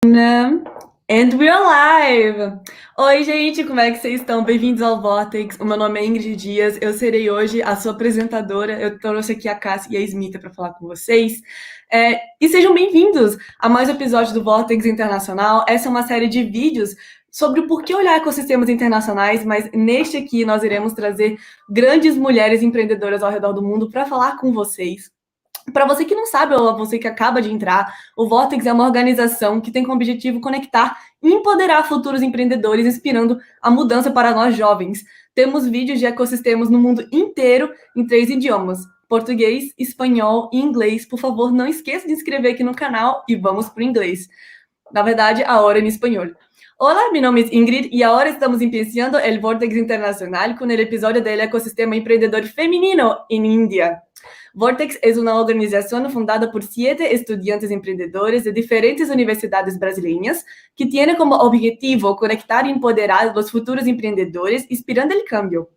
And we're live! Oi, gente, como é que vocês estão? Bem-vindos ao Vortex. O meu nome é Ingrid Dias, eu serei hoje a sua apresentadora. Eu trouxe aqui a Cássia e a Smita para falar com vocês. E sejam bem-vindos a mais um episódio do Vortex Internacional. Essa é uma série de vídeos sobre o porquê olhar ecossistemas internacionais, mas neste aqui nós iremos trazer grandes mulheres empreendedoras ao redor do mundo para falar com vocês. Para você que não sabe, ou você que acaba de entrar, o Vortex é uma organização que tem como objetivo conectar e empoderar futuros empreendedores, inspirando a mudança para nós jovens. Temos vídeos de ecossistemas no mundo inteiro em 3 idiomas: português, espanhol e inglês. Por favor, não esqueça de inscrever aqui no canal e vamos para o inglês. Na verdade, ahora em espanhol. Hola, mi nombre es Ingrid y ahora estamos empezando el Vortex Internacional con el episodio del ecosistema emprendedor femenino en India. Vortex es una organización fundada por 7 estudiantes emprendedores de diferentes universidades brasileñas que tiene como objetivo conectar y empoderar los futuros emprendedores inspirando el cambio.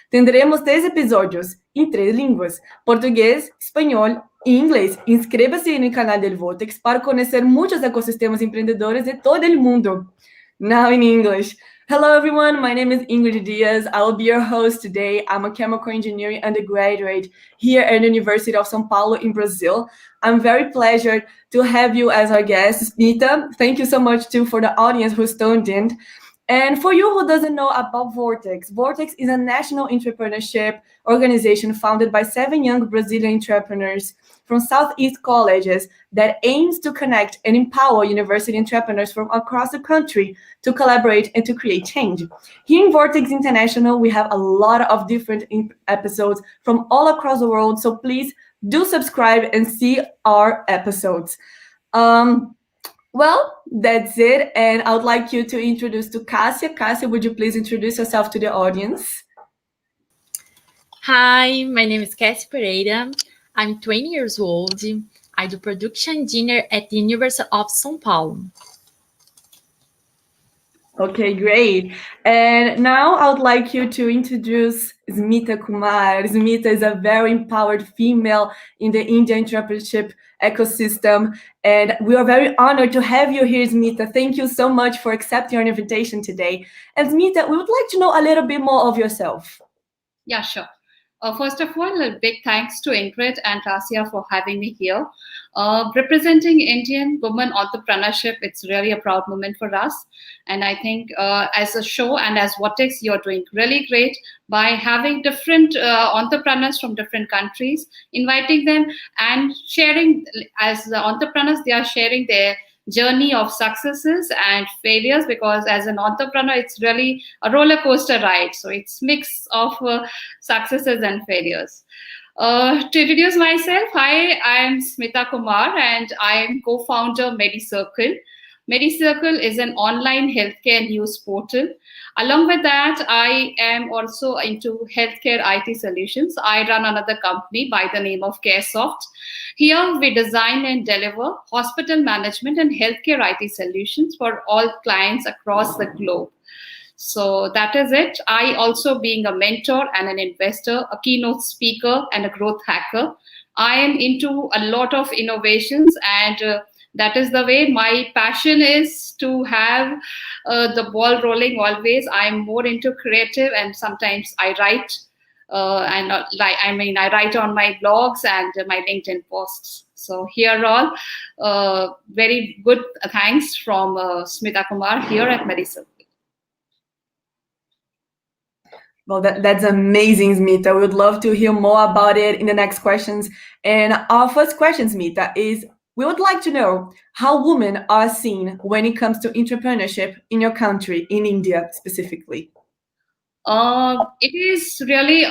Tendremos 3 episodios en 3 lenguas: portugués, español e inglés. Inscreva-se en el canal del Vortex para conocer muchos ecosistemas emprendedores de todo el mundo. Now in English. Hello everyone, my name is Ingrid Diaz. I will be your host today. I'm a chemical engineering undergraduate here at the University of São Paulo in Brazil. I'm very pleasured to have you as our guest, Smita. Thank you so much too for the audience who's tuned in. And for you who doesn't know about Vortex, Vortex is a national entrepreneurship organization founded by 7 young Brazilian entrepreneurs from Southeast colleges that aims to connect and empower university entrepreneurs from across the country to collaborate and to create change. Here in Vortex International, we have a lot of different episodes from all across the world, so please do subscribe and see our episodes. Well, that's it, and I would like you to introduce to Cássia. Cássia, would you please introduce yourself to the audience? Hi, my name is Cássia Pereira. I'm 20 years old. I do production engineer at the University of São Paulo. Okay, great. And now I would like you to introduce Smita Kumar. Smita is a very empowered female in the Indian entrepreneurship ecosystem. And we are very honored to have you here, Smita. Thank you so much for accepting our invitation today. And Smita, we would like to know a little bit more of yourself. Yeah, sure. First of all, a big thanks to Ingrid and Cássia for having me here. Representing Indian women entrepreneurship, it's really a proud moment for us. And I think as a show and as Vortex, you're doing really great by having different entrepreneurs from different countries, inviting them and sharing. As the entrepreneurs, they are sharing their journey of successes and failures, because as an entrepreneur, it's really a roller coaster ride. So it's mix of successes and failures. To introduce myself, hi, I'm Smita Kumar and I'm co-founder Medicircle. Medicircle is an online healthcare news portal. Along with that, I am also into healthcare IT solutions. I run another company by the name of CareSoft. Here we design and deliver hospital management and healthcare IT solutions for all clients across the globe. So that is it. I also, being a mentor and an investor, a keynote speaker and a growth hacker, I am into a lot of innovations, and that is the way my passion is to have the ball rolling always. I'm more into creative, and sometimes I write. I write on my blogs and my LinkedIn posts. So here all, very good thanks from Smita Kumar here at Medicircle. Well, that's amazing, Smita. We would love to hear more about it in the next questions. And our first question, Smita, is we would like to know how women are seen when it comes to entrepreneurship in your country, in India specifically. It is really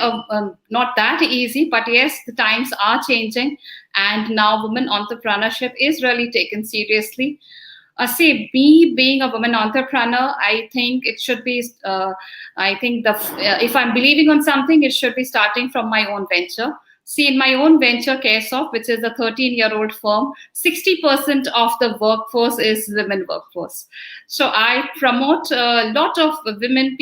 not that easy, but yes, the times are changing, and now women entrepreneurship is really taken seriously. Me being a woman entrepreneur, I think it should be. If I'm believing on something, it should be starting from my own venture. See, in my own venture, CareSoft, which is a 13-year-old firm, 60% of the workforce is women workforce. So I promote a lot of women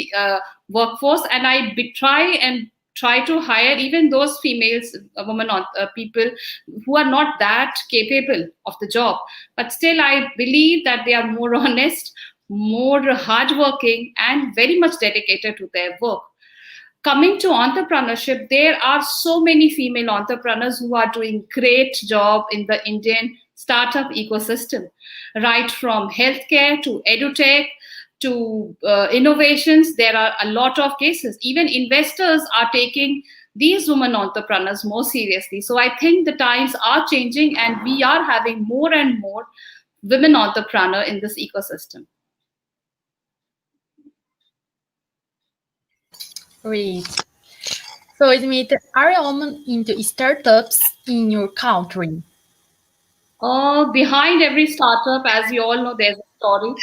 workforce, and I try and try to hire even those females, women, people who are not that capable of the job. But still, I believe that they are more honest, more hardworking, and very much dedicated to their work. Coming to entrepreneurship, there are so many female entrepreneurs who are doing great job in the Indian startup ecosystem, right from healthcare to edutech to innovations. There are a lot of cases. Even investors are taking these women entrepreneurs more seriously. So I think the times are changing and we are having more and more women entrepreneurs in this ecosystem. Great. So, Smita, are you women into startups in your country? Behind every startup, as you all know, there's a story.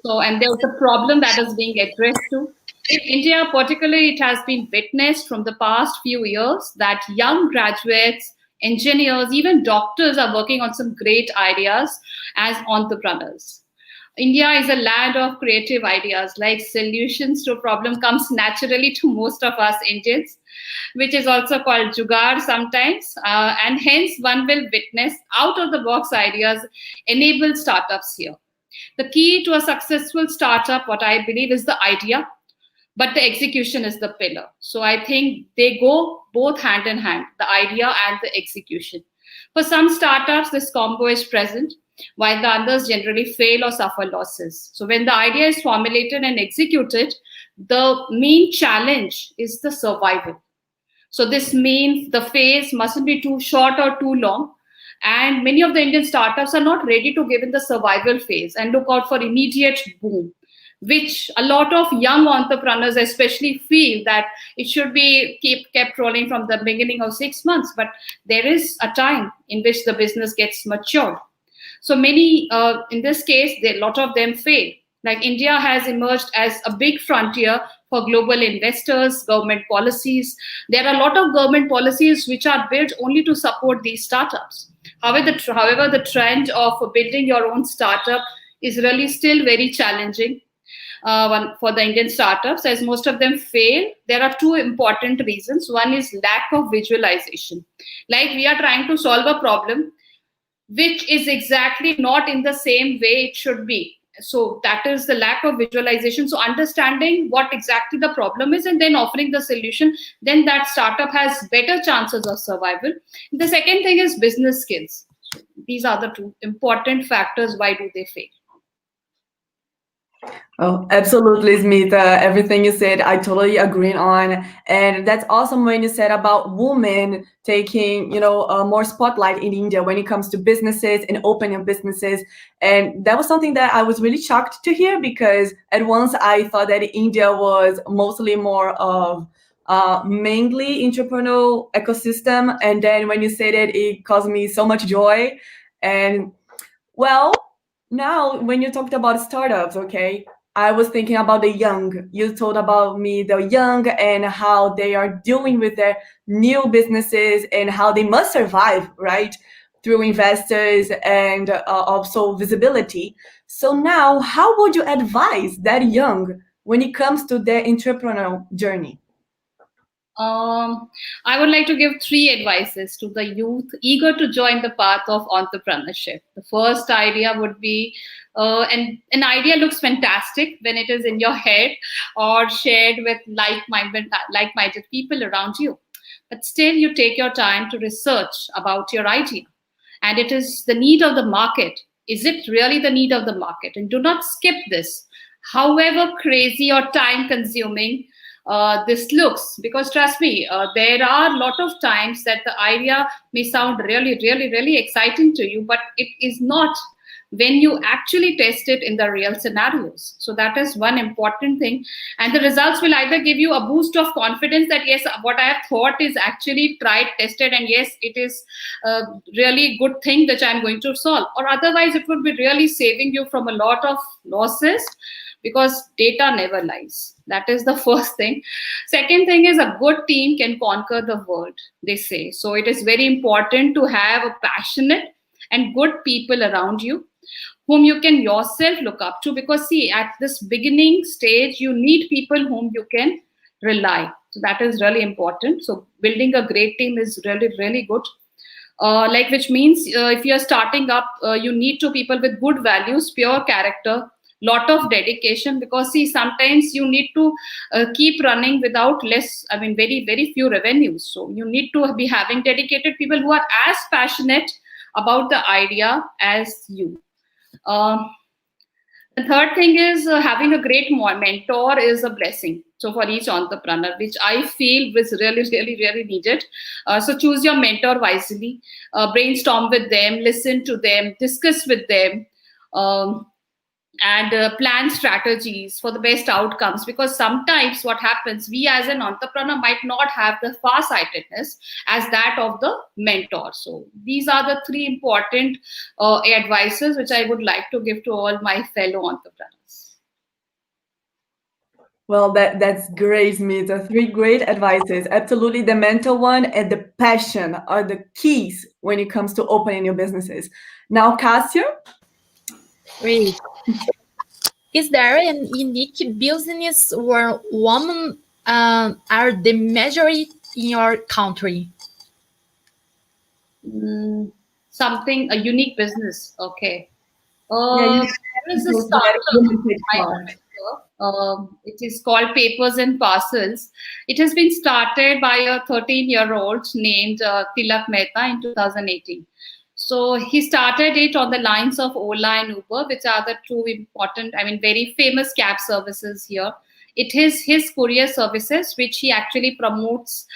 So, and there's a problem that is being addressed too. In India, particularly, it has been witnessed from the past few years that young graduates, engineers, even doctors are working on some great ideas as entrepreneurs. India is a land of creative ideas, like solutions to a problem comes naturally to most of us Indians, which is also called jugaad sometimes. And hence one will witness out of the box ideas enable startups here. The key to a successful startup, what I believe, is the idea, but the execution is the pillar. So I think they go both hand in hand, the idea and the execution. For some startups, this combo is present, while the others generally fail or suffer losses. So when the idea is formulated and executed, the main challenge is the survival. So this means the phase mustn't be too short or too long. And many of the Indian startups are not ready to give in the survival phase and look out for immediate boom, which a lot of young entrepreneurs especially feel that it should be kept rolling from the beginning of 6 months. But there is a time in which the business gets matured. So many, in this case, a lot of them fail. Like India has emerged as a big frontier for global investors, government policies. There are a lot of government policies which are built only to support these startups. However, the trend of building your own startup is really still very challenging for the Indian startups, as most of them fail. There are two important reasons. One is lack of visualization. Like we are trying to solve a problem, which is exactly not in the same way it should be. So that is the lack of visualization. So understanding what exactly the problem is and then offering the solution, then that startup has better chances of survival. The second thing is business skills. So these are the two important factors. Why do they fail? Oh, absolutely, Smita. Everything you said, I totally agree on. And that's awesome when you said about women taking, more spotlight in India when it comes to businesses and opening businesses. And that was something that I was really shocked to hear, because at once I thought that India was mostly more of mainly entrepreneurial ecosystem. And then when you said it caused me so much joy. And well, now when you talked about startups, okay, I was thinking about the young. You told about me the young and how they are dealing with their new businesses and how they must survive, right? Through investors and also visibility. So now, how would you advise that young when it comes to their entrepreneurial journey? I would like to give 3 advices to the youth eager to join the path of entrepreneurship. The first idea would be, and an idea looks fantastic when it is in your head or shared with like-minded people around you. But still, you take your time to research about your idea. And it is the need of the market. Is it really the need of the market? And do not skip this, however crazy or time-consuming this looks, because trust me, there are a lot of times that the idea may sound really, really, really exciting to you, but it is not when you actually test it in the real scenarios. So that is one important thing. And the results will either give you a boost of confidence that yes, what I have thought is actually tried, tested, and yes, it is a really good thing that I'm going to solve. Or otherwise, it would be really saving you from a lot of losses, because data never lies. That is the first thing. Second thing is, a good team can conquer the world, they say. So it is very important to have a passionate and good people around you whom you can yourself look up to, because see, at this beginning stage, you need people whom you can rely. So that is really important. So building a great team is really, really good. Which means if you're starting up, you need to people with good values, pure character, lot of dedication, because see, sometimes you need to keep running without very, very few revenues. So you need to be having dedicated people who are as passionate about the idea as you. The third thing is having a great mentor is a blessing. So for each entrepreneur, which I feel is really, really, really needed. So choose your mentor wisely, brainstorm with them, listen to them, discuss with them, and plan strategies for the best outcomes. Because sometimes what happens, we as an entrepreneur might not have the farsightedness as that of the mentor. So these are the three important advices which I would like to give to all my fellow entrepreneurs. Well, that's great, Smita. Three great advices. Absolutely, the mental one and the passion are the keys when it comes to opening your businesses. Now, Cássia? Great. Is there a unique business where women are the majority in your country? A unique business. Okay. Yeah, there is a startup. It is called Papers and Parcels. It has been started by a 13-year-old named Tilak Mehta in 2018. So he started it on the lines of Ola and Uber, which are the two important, very famous cab services here. It is his courier services, which he actually promotes,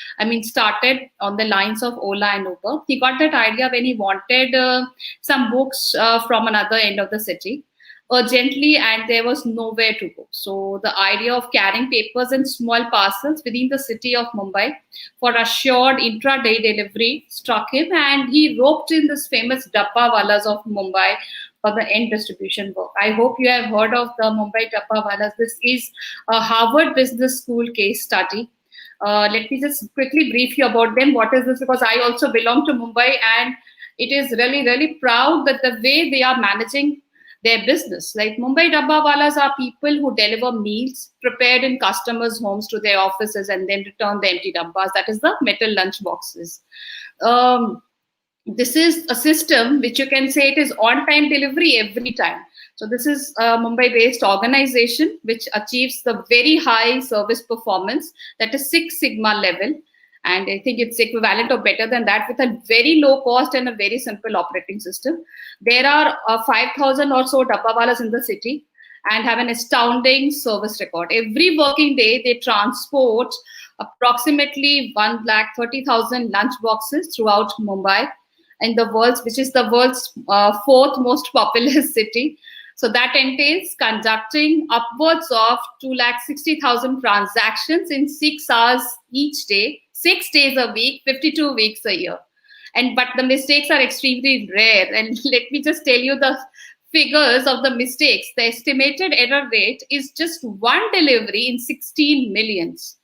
started on the lines of Ola and Uber. He got that idea when he wanted some books from another end of the city urgently, and there was nowhere to go. So the idea of carrying papers in small parcels within the city of Mumbai for assured intraday delivery struck him, and he roped in this famous Dabba Walas of Mumbai for the end distribution work. I hope you have heard of the Mumbai Dabba Walas. This is a Harvard Business School case study. Let me just quickly brief you about them. What is this? Because I also belong to Mumbai, and it is really, really proud that the way they are managing their business. Like Mumbai Dabba Walas are people who deliver meals prepared in customers' homes to their offices and then return the empty dabbas. That is the metal lunch boxes. This is a system which you can say it is on-time delivery every time. So this is a Mumbai-based organization which achieves the very high service performance, that is 6 Sigma level. And I think it's equivalent or better than that, with a very low cost and a very simple operating system. There are 5,000 or so Dabbawalas in the city and have an astounding service record. Every working day, they transport approximately 130,000 lunch boxes throughout Mumbai, and which is the world's fourth most populous city. So that entails conducting upwards of 260,000 transactions in 6 hours each day, 6 days a week, 52 weeks a year. But the mistakes are extremely rare. And let me just tell you the figures of the mistakes. The estimated error rate is just one delivery in 16 millions.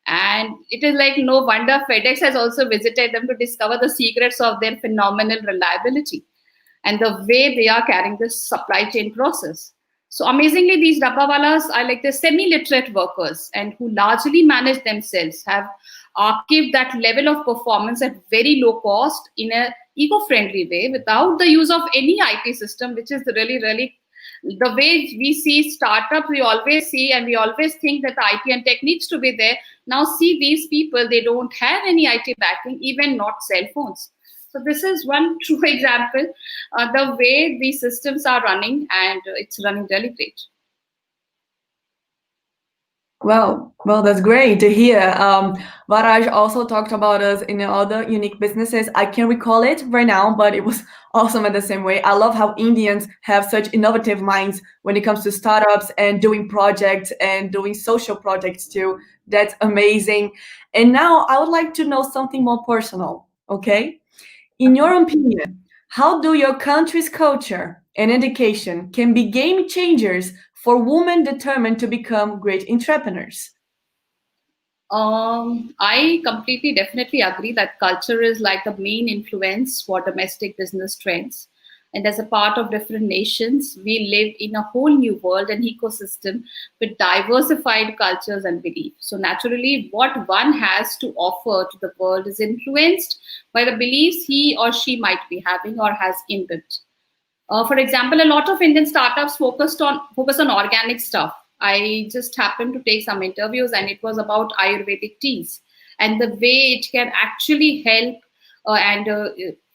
And it is like no wonder FedEx has also visited them to discover the secrets of their phenomenal reliability and the way they are carrying this supply chain process. So amazingly, these Dabbawalas are like the semi-literate workers and who largely manage themselves, have achieved that level of performance at very low cost in an eco-friendly way without the use of any IT system, which is really, really the way we see startups. We always see and we always think that the IT and tech needs to be there. Now see these people, they don't have any IT backing, even not cell phones. So this is one true example, the way these systems are running, and it's running really great. Well, that's great to hear. Varaj also talked about us in other unique businesses. I can't recall it right now, but it was awesome in the same way. I love how Indians have such innovative minds when it comes to startups and doing projects and doing social projects too. That's amazing. And now I would like to know something more personal, okay? In your opinion, how do your country's culture and education can be game changers for women determined to become great entrepreneurs? I definitely agree that culture is like the main influence for domestic business trends. And as a part of different nations, we live in a whole new world and ecosystem with diversified cultures and beliefs. So naturally, what one has to offer to the world is influenced by the beliefs he or she might be having or has inbuilt. For example, a lot of Indian startups focus on organic stuff. I just happened to take some interviews, and it was about Ayurvedic teas and the way it can actually help.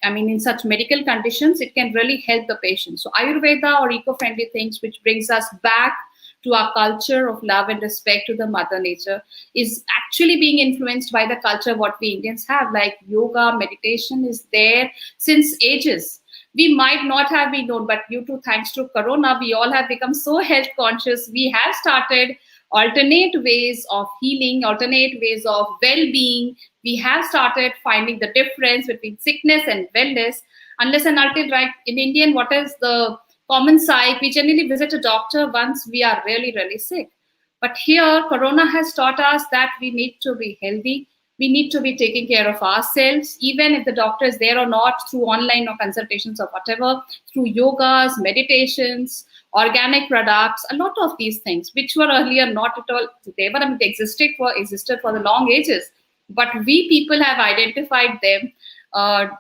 In such medical conditions, it can really help the patient. So Ayurveda or eco-friendly things, which brings us back to our culture of love and respect to the mother nature, is actually being influenced by the culture what we Indians have. Like yoga, meditation is there since ages. We might not have been known, but due to thanks to Corona, we all have become so health conscious. We have started alternate ways of healing, alternate ways of well-being. We have started finding the difference between sickness and wellness. Unless and until, right, in Indian, what is the common psych? We generally visit a doctor once we are really, really sick. But here, Corona has taught us that we need to be healthy. We need to be taking care of ourselves, even if the doctor is there or not, through online or consultations or whatever, through yogas, meditations, organic products, a lot of these things, which were earlier not at all there, but they existed for the long ages. But we people have identified them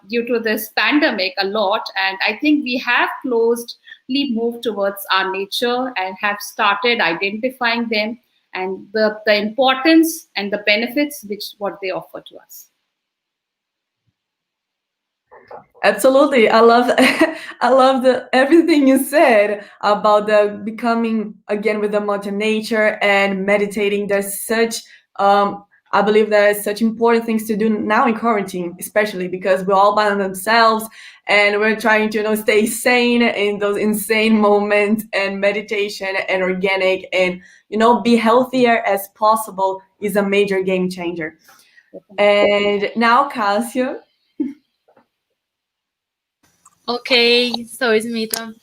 due to this pandemic a lot. And I think we have closely moved towards our nature and have started identifying them and the importance and the benefits which what they offer to us. Absolutely, I love everything you said about the becoming again with the mother nature and meditating. There's such I believe there's such important things to do now in quarantine, especially because we're all by themselves and we're trying to stay sane in those insane moments, and meditation and organic and be healthier as possible is a major game changer. And now, Cássia. Okay, so Smita,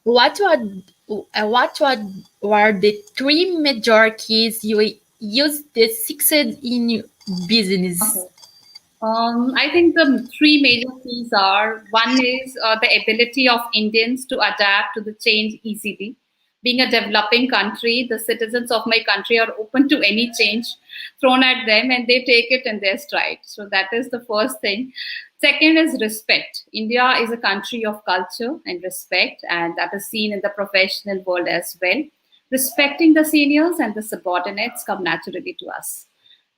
what were the three major keys you used to succeed in your business? Okay. I think the three major keys are, one is the ability of Indians to adapt to the change easily. Being a developing country, the citizens of my country are open to any change thrown at them and they take it in their stride. So that is the first thing. Second is respect. India is a country of culture and respect, and that is seen in the professional world as well. Respecting the seniors and the subordinates come naturally to us.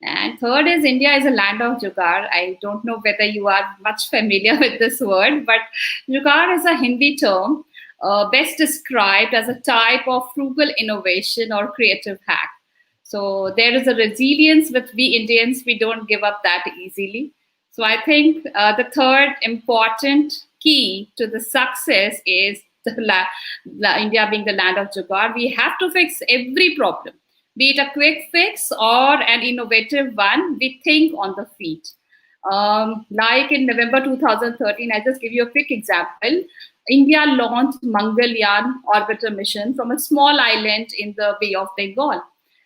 And third is India is a land of jugaad. I don't know whether you are much familiar with this word, but jugaad is a Hindi term best described as a type of frugal innovation or creative hack. So there is a resilience with we Indians. We don't give up that easily. So I think the third important key to the success is India being the land of jugaad. We have to fix every problem. Be it a quick fix or an innovative one, we think on the feet. Like in November 2013, I'll just give you a quick example. India launched Mangalyaan orbiter mission from a small island in the Bay of Bengal.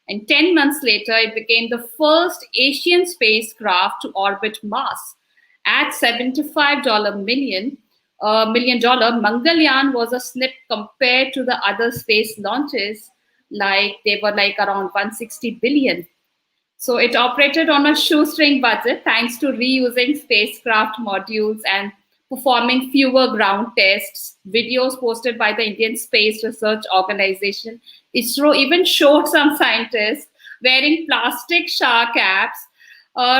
And 10 months later, it became the first Asian spacecraft to orbit Mars. At $75 million, Mangalyaan was a slip compared to the other space launches. Like they were like around 160 billion. So it operated on a shoestring budget thanks to reusing spacecraft modules and performing fewer ground tests. Videos posted by the Indian Space Research Organization, ISRO, even showed some scientists wearing plastic shower caps,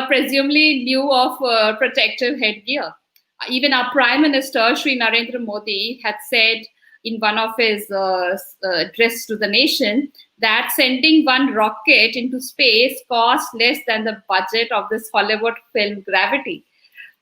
presumably in lieu of protective headgear. Even our Prime Minister, Shri Narendra Modi, had said in one of his address to the nation that sending one rocket into space costs less than the budget of this Hollywood film Gravity.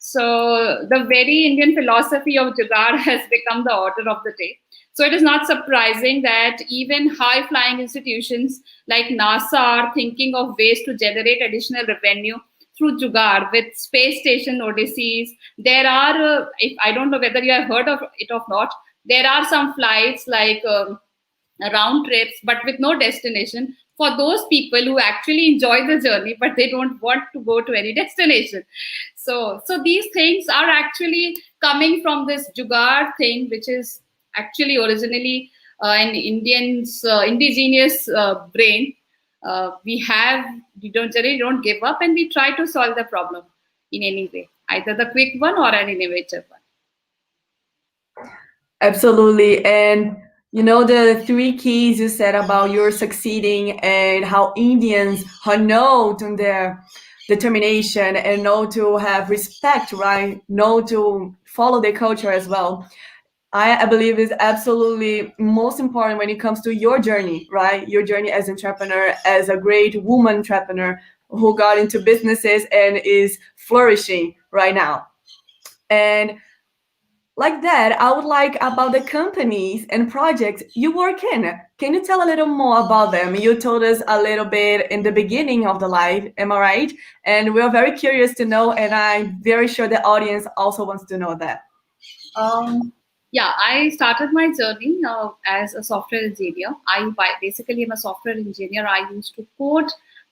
So the very Indian philosophy of jugaad has become the order of the day. So it is not surprising that even high-flying institutions like NASA are thinking of ways to generate additional revenue through jugaad with space station odysseys. There are, if I don't know whether you have heard of it or not, there are some flights like round trips, but with no destination for those people who actually enjoy the journey, but they don't want to go to any destination. So these things are actually coming from this jugaad thing, which is actually originally an indigenous brain. We generally don't give up, and we try to solve the problem in any way, either the quick one or an innovative one. Absolutely. And the 3 keys you said about your succeeding and how Indians know to their determination and know to have respect, right? Know to follow their culture as well. I believe is absolutely most important when it comes to your journey, right? Your journey as entrepreneur, as a great woman entrepreneur who got into businesses and is flourishing right now. And like that, I would like about the companies and projects you work in. Can you tell a little more about them? You told us a little bit in the beginning of the live, am I right? And we're very curious to know, and I'm very sure the audience also wants to know that. Yeah, I started my journey as a software engineer. I basically am a software engineer. I used to code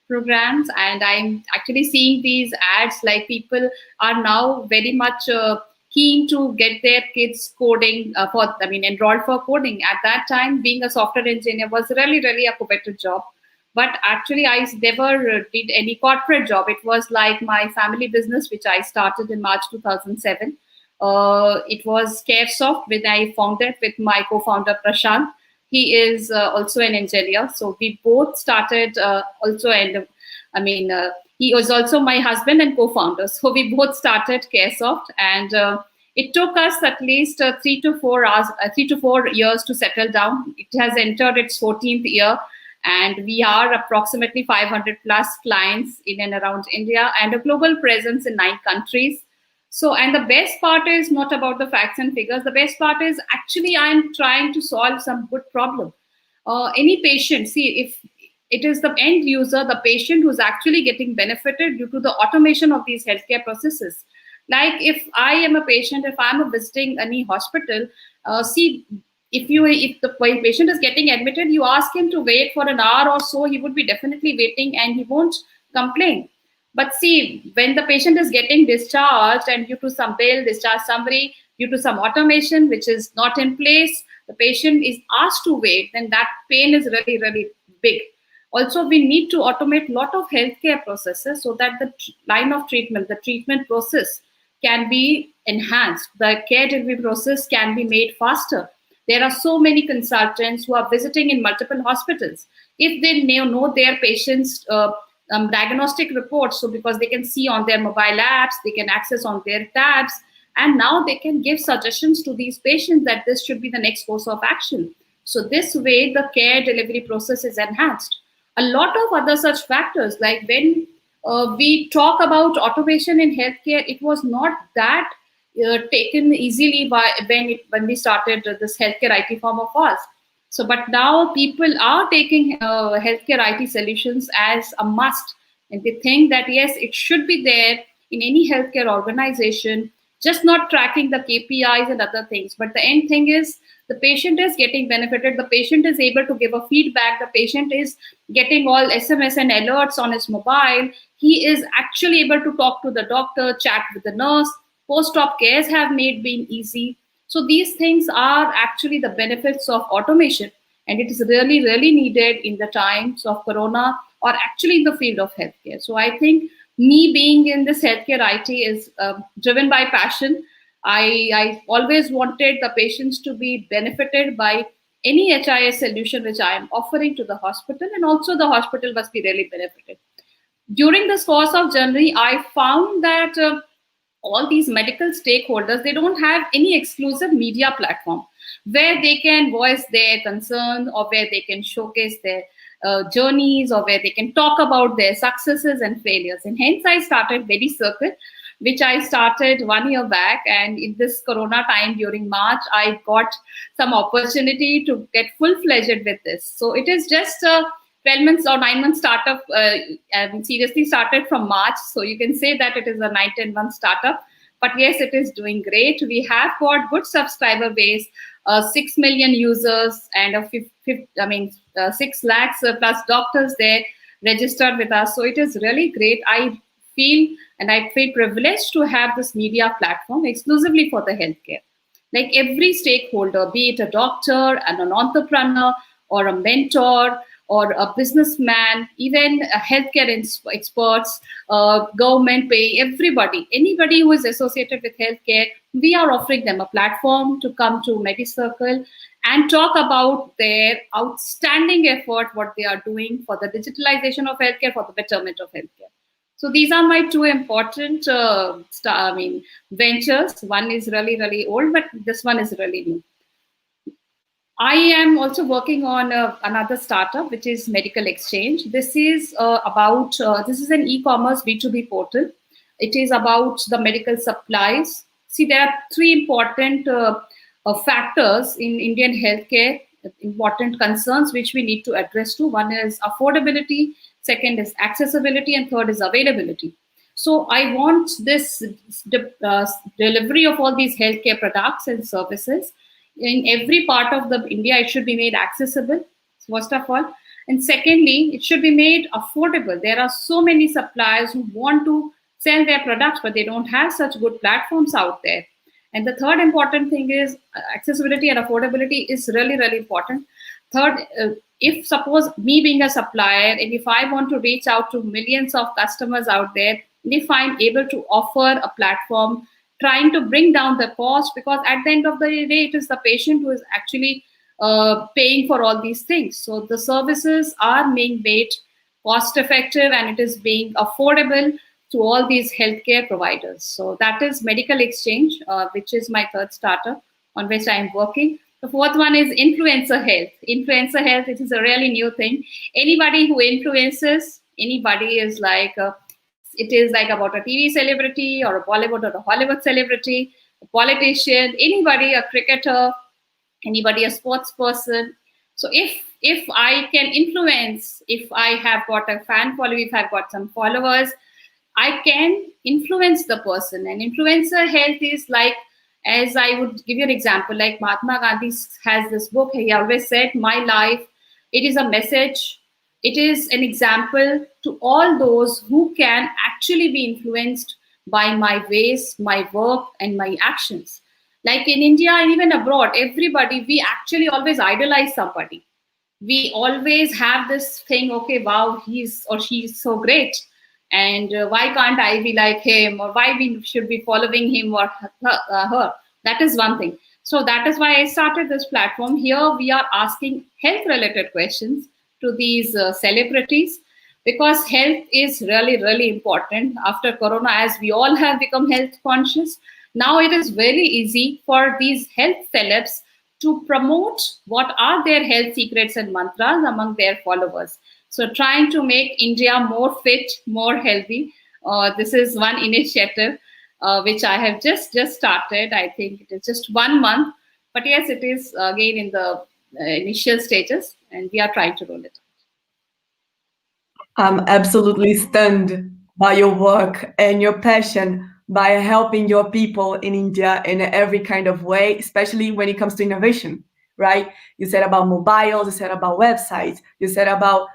programs, and I'm actually seeing these ads like people are now very much keen to get their kids coding enrolled for coding. At that time, being a software engineer was really, really a coveted job. But actually, I never did any corporate job. It was like my family business, which I started in March 2007. It was CARESOFT, which I founded with my co-founder Prashant. He is also an engineer. So we both started he was also my husband and co-founder. So we both started CARESOFT, and it took us at least 3 to 4 years to settle down. It has entered its 14th year, and we are approximately 500 plus clients in and around India, and a global presence in 9 countries. So, and the best part is not about the facts and figures. The best part is actually I'm trying to solve some good problem. Any patient, see, if it is the end user, the patient, who's actually getting benefited due to the automation of these healthcare processes. Like if I am a patient, if I'm visiting any hospital, if the patient is getting admitted, you ask him to wait for an hour or so, he would be definitely waiting and he won't complain. But see, when the patient is getting discharged and due to some bail, discharge summary, due to some automation which is not in place, the patient is asked to wait, then that pain is really, really big. Also, we need to automate a lot of healthcare processes so that the line of treatment, the treatment process can be enhanced. The care delivery process can be made faster. There are so many consultants who are visiting in multiple hospitals. If they know their patients' diagnostic reports, so because they can see on their mobile apps, they can access on their tabs, and now they can give suggestions to these patients that this should be the next course of action. So this way, the care delivery process is enhanced. A lot of other such factors, like when we talk about automation in healthcare, it was not that taken easily when we started this healthcare IT firm of ours. So, but now people are taking healthcare IT solutions as a must, and they think that yes, it should be there in any healthcare organization, just not tracking the KPIs and other things. But the end thing is the patient is getting benefited, the patient is able to give a feedback, the patient is getting all SMS and alerts on his mobile, he is actually able to talk to the doctor, chat with the nurse, post-op cares have been easy. So these things are actually the benefits of automation, and it is really, really needed in the times of Corona, or actually in the field of healthcare. So I think me being in this healthcare IT is driven by passion. I always wanted the patients to be benefited by any HIS solution which I am offering to the hospital, and also the hospital must be really benefited. During this course of journey, I found that all these medical stakeholders, they don't have any exclusive media platform where they can voice their concerns, or where they can showcase their journeys, or where they can talk about their successes and failures. And hence I started Medicircle, which I started 1 year back. And in this Corona time during March, I got some opportunity to get full-fledged with this. So it is just a 12 months or 9 month startup. Seriously started from March. So you can say that it is a 9-10 month startup. But yes, it is doing great. We have got good subscriber base, 6 million users, and 6 lakhs plus doctors there registered with us. So it is really great. I feel privileged to have this media platform exclusively for the healthcare. Like every stakeholder, be it a doctor and an entrepreneur or a mentor or a businessman, even healthcare experts, government pay, anybody who is associated with healthcare, we are offering them a platform to come to Medicircle and talk about their outstanding effort, what they are doing for the digitalization of healthcare, for the betterment of healthcare. So these are my two important ventures. One is really, really old, but this one is really new. I am also working on another startup, which is Medical Exchange. This is this is an e-commerce B2B portal. It is about the medical supplies. See, there are three important factors in Indian healthcare, important concerns which we need to address to. One is affordability, second is accessibility, and third is availability. So I want this delivery of all these healthcare products and services in every part of the India. It should be made accessible, first of all. And secondly, it should be made affordable. There are so many suppliers who want to sell their products, but they don't have such good platforms out there. And the third important thing is accessibility and affordability is really, really important. Third, if suppose me being a supplier, and if I want to reach out to millions of customers out there, and if I'm able to offer a platform trying to bring down the cost, because at the end of the day, it is the patient who is actually paying for all these things. So the services are being made cost effective and it is being affordable to all these healthcare providers. So that is Medical Exchange, which is my third startup on which I am working. The fourth one is influencer health. Influencer health, it is a really new thing. Anybody who influences, anybody is like, it is like about a TV celebrity or a Bollywood or a Hollywood celebrity, a politician, anybody, a cricketer, anybody, a sports person. So if I can influence, if I have got a fan following, if I've got some followers, I can influence the person. And influencer health is like, as I would give you an example, like Mahatma Gandhi has this book. He always said, my life, it is a message. It is an example to all those who can actually be influenced by my ways, my work, and my actions. Like in India and even abroad, everybody, we actually always idolize somebody. We always have this thing, okay, wow, he's or she's so great. And why can't I be like him, or why we should be following him or her? That is one thing. So that is why I started this platform. Here we are asking health-related questions to these celebrities, because health is really, really important. After Corona, as we all have become health conscious, now it is very easy for these health celebs to promote what are their health secrets and mantras among their followers. So trying to make India more fit, more healthy. This is one initiative which I have just started. I think it is just 1 month. But yes, it is again in the initial stages and we are trying to roll it out. I'm absolutely stunned by your work and your passion by helping your people in India in every kind of way, especially when it comes to innovation, right? You said about mobiles, you said about websites, you said about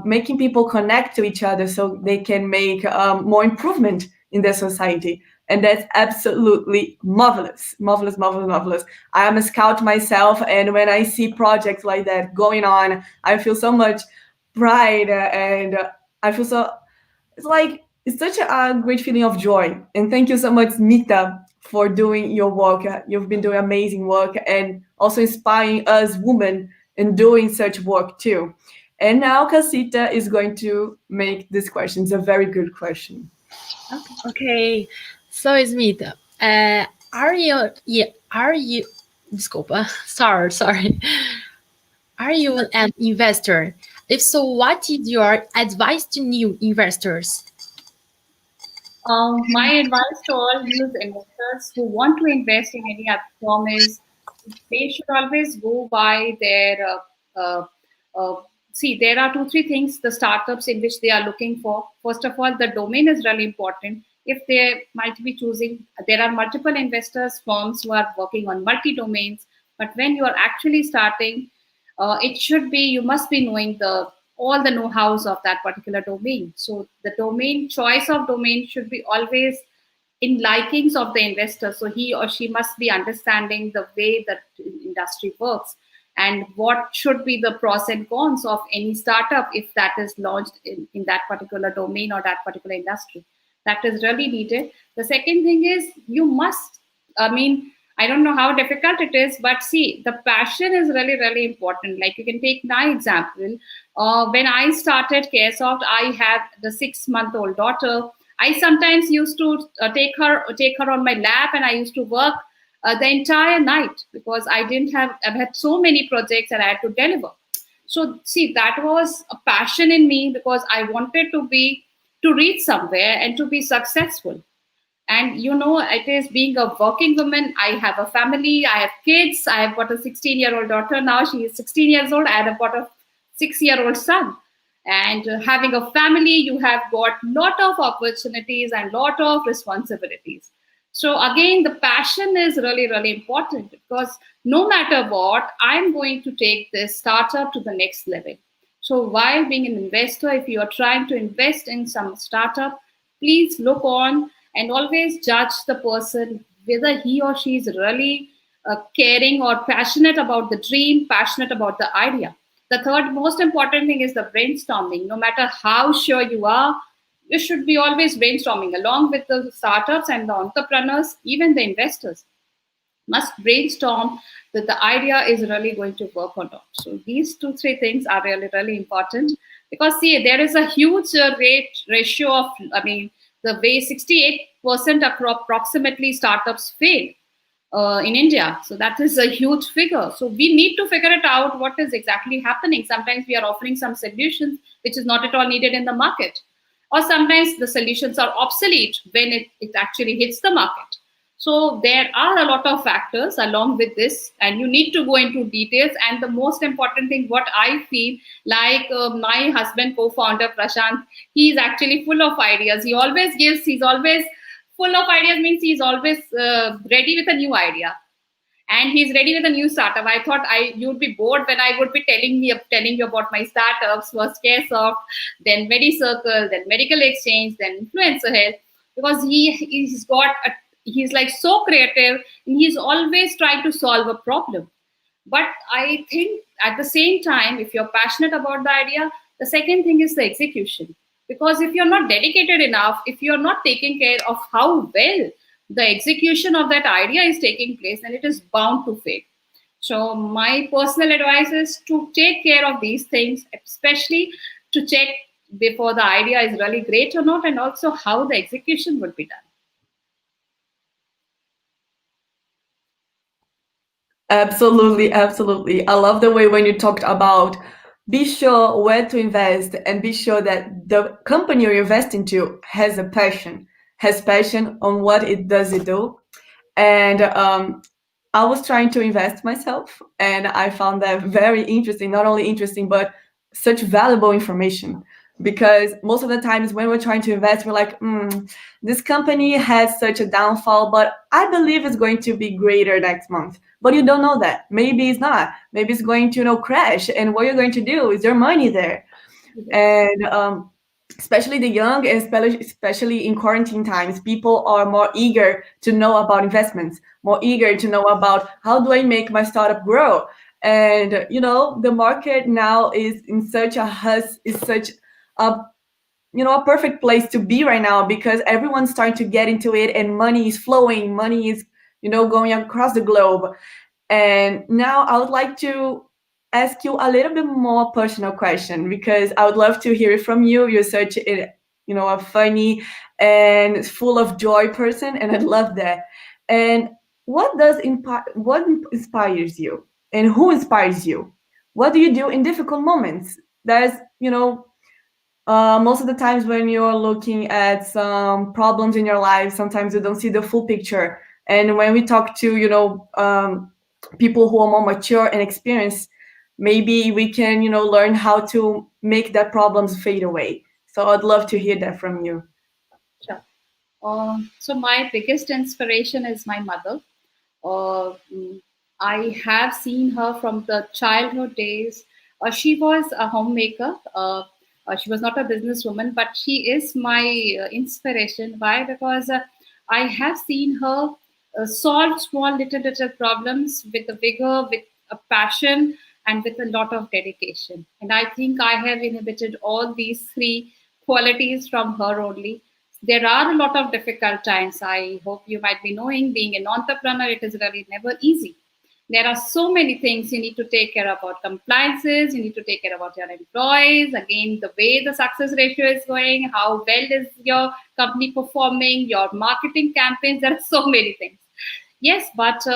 making people connect to each other so they can make more improvement in their society. And that's absolutely marvelous, marvelous, marvelous, marvelous. I am a scout myself, and when I see projects like that going on, I feel so much pride, and I feel so, it's such a great feeling of joy. And thank you so much, Smita, for doing your work. You've been doing amazing work and also inspiring us women in doing such work too. And now Cássia is going to make this question. It's a very good question. Okay. So, Smita, desculpa, sorry. Are you an investor? If so, what is your advice to new investors? My advice to all new investors who want to invest in any platform is they should always go by their see, there are 2-3 things, the startups in which they are looking for. First of all, the domain is really important. If they might be choosing, there are multiple investors, firms who are working on multi-domains. But when you are actually starting, it should be, you must be knowing the all the know-hows of that particular domain. So the domain choice of domain should be always in likings of the investor. So he or she must be understanding the way that industry works and what should be the pros and cons of any startup if that is launched in that particular domain or that particular industry. That is really needed. The second thing is you must, I don't know how difficult it is, but see, the passion is really, really important. Like you can take my example. When I started CareSoft, I had the 6-month-old daughter. I sometimes used to take her on my lap, and I used to work the entire night because I've had so many projects that I had to deliver. So see, that was a passion in me because I wanted to reach somewhere and to be successful. And it is being a working woman. I have a family, I have kids. I have got a 16-year-old daughter now. She is 16 years old. I have got a 6-year-old son. And having a family, you have got lot of opportunities and lot of responsibilities. So again, the passion is really, really important because no matter what, I'm going to take this startup to the next level. So while being an investor, if you are trying to invest in some startup, please look on and always judge the person whether he or she is really caring or passionate about the dream, passionate about the idea. The third most important thing is the brainstorming. No matter how sure you are, you should be always brainstorming along with the startups and the entrepreneurs, even the investors must brainstorm that the idea is really going to work or not. So these 2-3 things are really, really important because see, there is a huge ratio of, the way 68% approximately startups fail in India. So that is a huge figure. So we need to figure it out what is exactly happening. Sometimes we are offering some solutions which is not at all needed in the market. Or sometimes the solutions are obsolete when it actually hits the market. So there are a lot of factors along with this, and you need to go into details. And the most important thing, what I feel like my husband, co-founder Prashant, he's actually full of ideas. He's always full of ideas, means he's always ready with a new idea. And he's ready with a new startup. I thought you'd be bored when I would be telling you about my startups, first CareSoft, then Medicircle, then Medical Exchange, then Influencer Health, because he's like so creative and he's always trying to solve a problem. But I think at the same time, if you're passionate about the idea, the second thing is the execution. Because if you're not dedicated enough, if you're not taking care of how well the execution of that idea is taking place, then it is bound to fail. So my personal advice is to take care of these things, especially to check before the idea is really great or not, and also how the execution would be done. Absolutely, absolutely. I love the way when you talked about be sure where to invest and be sure that the company you're investing to has passion on what it do. And I was trying to invest myself, and I found that very interesting. Not only interesting, but such valuable information. Because most of the times when we're trying to invest, we're like, this company has such a downfall, but I believe it's going to be greater next month. But you don't know that. Maybe it's not. Maybe it's going to crash. And what you're going to do is your money there. And especially the young, especially in quarantine times, people are more eager to know about investments, more eager to know about how do I make my startup grow. And the market now is in such a a perfect place to be right now, because everyone's starting to get into it and money is flowing, money is going across the globe. And now I would like to ask you a little bit more personal question, because I would love to hear it from you. You're such a funny and full of joy person, and I love that. And what inspires you, and who inspires you? What do you do in difficult moments? There's most of the times when you're looking at some problems in your life, sometimes you don't see the full picture. And when we talk to people who are more mature and experienced, maybe we can learn how to make that problems fade away. So I'd love to hear that from you. Sure. So my biggest inspiration is my mother. I have seen her from the childhood days. She was a homemaker. She was not a businesswoman, but she is my inspiration. Why? Because I have seen her solve small little problems with a vigor, with a passion, and with a lot of dedication. And I think I have inherited all these three qualities from her only. There are a lot of difficult times. I hope you might be knowing, being an entrepreneur, it is really never easy. There are so many things you need to take care about: compliances, you need to take care about your employees, again, the way the success ratio is going, how well is your company performing, your marketing campaigns. There are so many things. Yes, but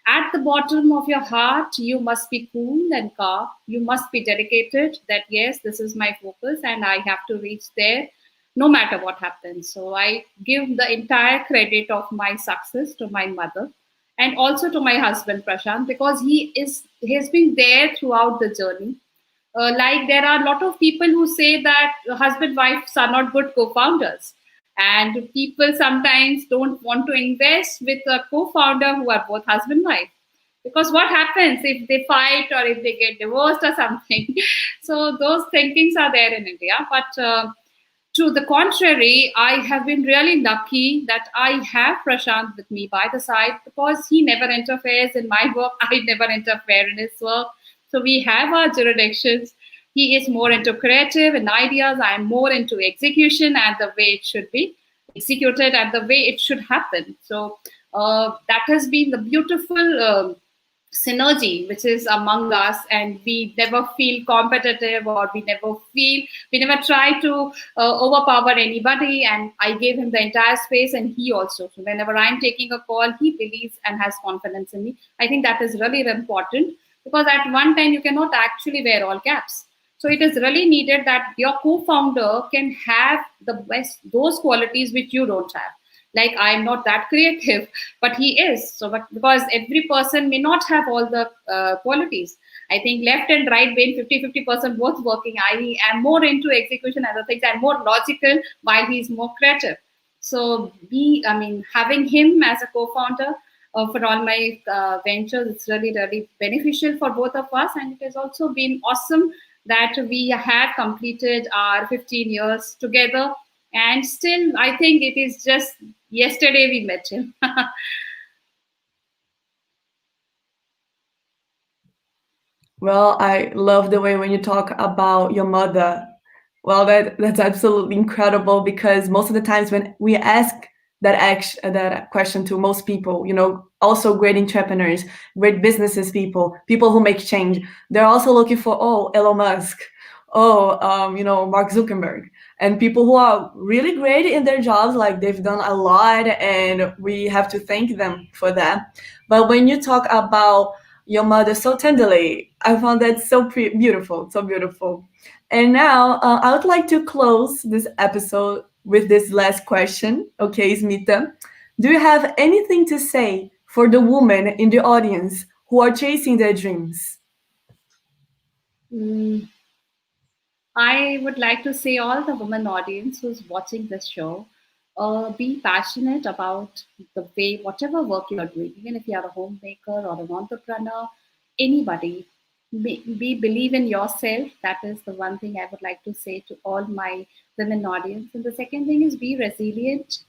at the bottom of your heart, you must be cool and calm. You must be dedicated that, yes, this is my focus and I have to reach there no matter what happens. So I give the entire credit of my success to my mother and also to my husband Prashant, because he has been there throughout the journey. Like, there are a lot of people who say that husband wives are not good co-founders, and people sometimes don't want to invest with a co-founder who are both husband wife, because what happens if they fight or if they get divorced or something. So those thinkings are there in India, but to the contrary, I have been really lucky that I have Prashant with me by the side, because he never interferes in my work. I never interfere in his work. So we have our jurisdictions. He is more into creative and ideas. I am more into execution and the way it should be executed and the way it should happen. So that has been the beautiful synergy which is among us, and we never feel competitive, or we never try to overpower anybody. And I gave him the entire space, and he also, so whenever I'm taking a call, he believes and has confidence in me. I think that is really important, because at one time you cannot actually wear all caps. So it is really needed that your co-founder can have the best, those qualities which you don't have. Like, I'm not that creative, but he is. So, but because every person may not have all the qualities. I think left and right brain, 50-50% both working. I am more into execution and other things. I'm more logical while he's more creative. So having him as a co-founder for all my ventures, it's really, really beneficial for both of us. And it has also been awesome that we have completed our 15 years together. And still, I think it is just yesterday we met him. Well, I love the way when you talk about your mother. Well, that's absolutely incredible, because most of the times when we ask that question to most people, also great entrepreneurs, great businesses, people who make change, they're also looking for, Elon Musk, Mark Zuckerberg, and people who are really great in their jobs, like they've done a lot, and we have to thank them for that. But when you talk about your mother so tenderly, I found that so beautiful, so beautiful. And now I would like to close this episode with this last question. Okay, Smita, do you have anything to say for the women in the audience who are chasing their dreams? I would like to say, all the women audience who's watching this show, be passionate about the way, whatever work you're doing, even if you're a homemaker or an entrepreneur, anybody, believe in yourself. That is the one thing I would like to say to all my women audience. And the second thing is, be resilient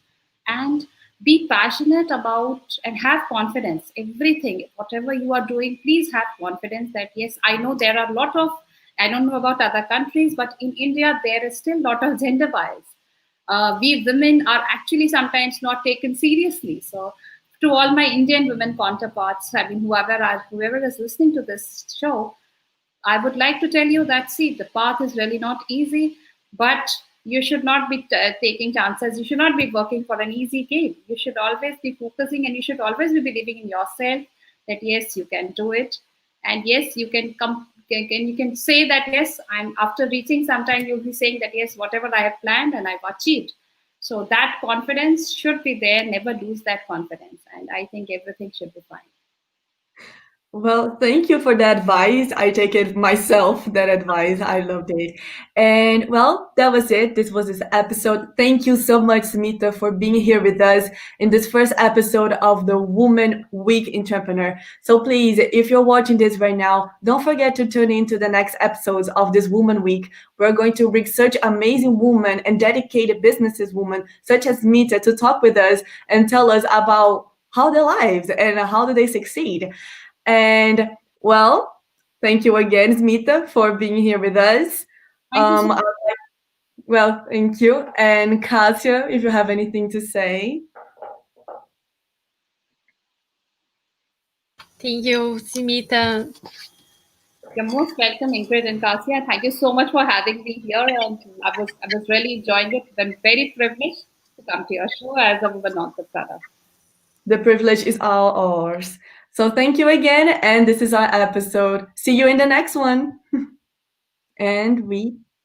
and be passionate about and have confidence. Everything, whatever you are doing, please have confidence that, yes, I know there are a lot of, I don't know about other countries, but in India, there is still a lot of gender bias. We women are actually sometimes not taken seriously. So, to all my Indian women counterparts, I mean, whoever is listening to this show, I would like to tell you that, see, the path is really not easy, but you should not be taking chances. You should not be working for an easy game. You should always be focusing, and you should always be believing in yourself that, yes, you can do it. And yes, you can come. You can say that, yes, I'm after reaching sometime, you'll be saying that, yes, whatever I have planned and I've achieved. So that confidence should be there. Never lose that confidence. And I think everything should be fine. Well, thank you for the advice. I take it myself, that advice. I loved it. And well, that was it. This was this episode. Thank you so much, Smita, for being here with us in this first episode of the Woman Week Entrepreneur. So please, if you're watching this right now, don't forget to tune in to the next episodes of this Woman Week. We're going to bring such amazing women and dedicated businesses women such as Smita to talk with us and tell us about how their lives and how do they succeed. And well, thank you again, Smita, for being here with us. Thank you so much. Well, thank you. And Cássia, if you have anything to say. Thank you, Smita. You're most welcome, Ingrid and Cássia. Thank you so much for having me here. And I was really enjoying it. I'm very privileged to come to your show as a woman entrepreneur. The privilege is all ours. So thank you again. And this is our episode. See you in the next one. And we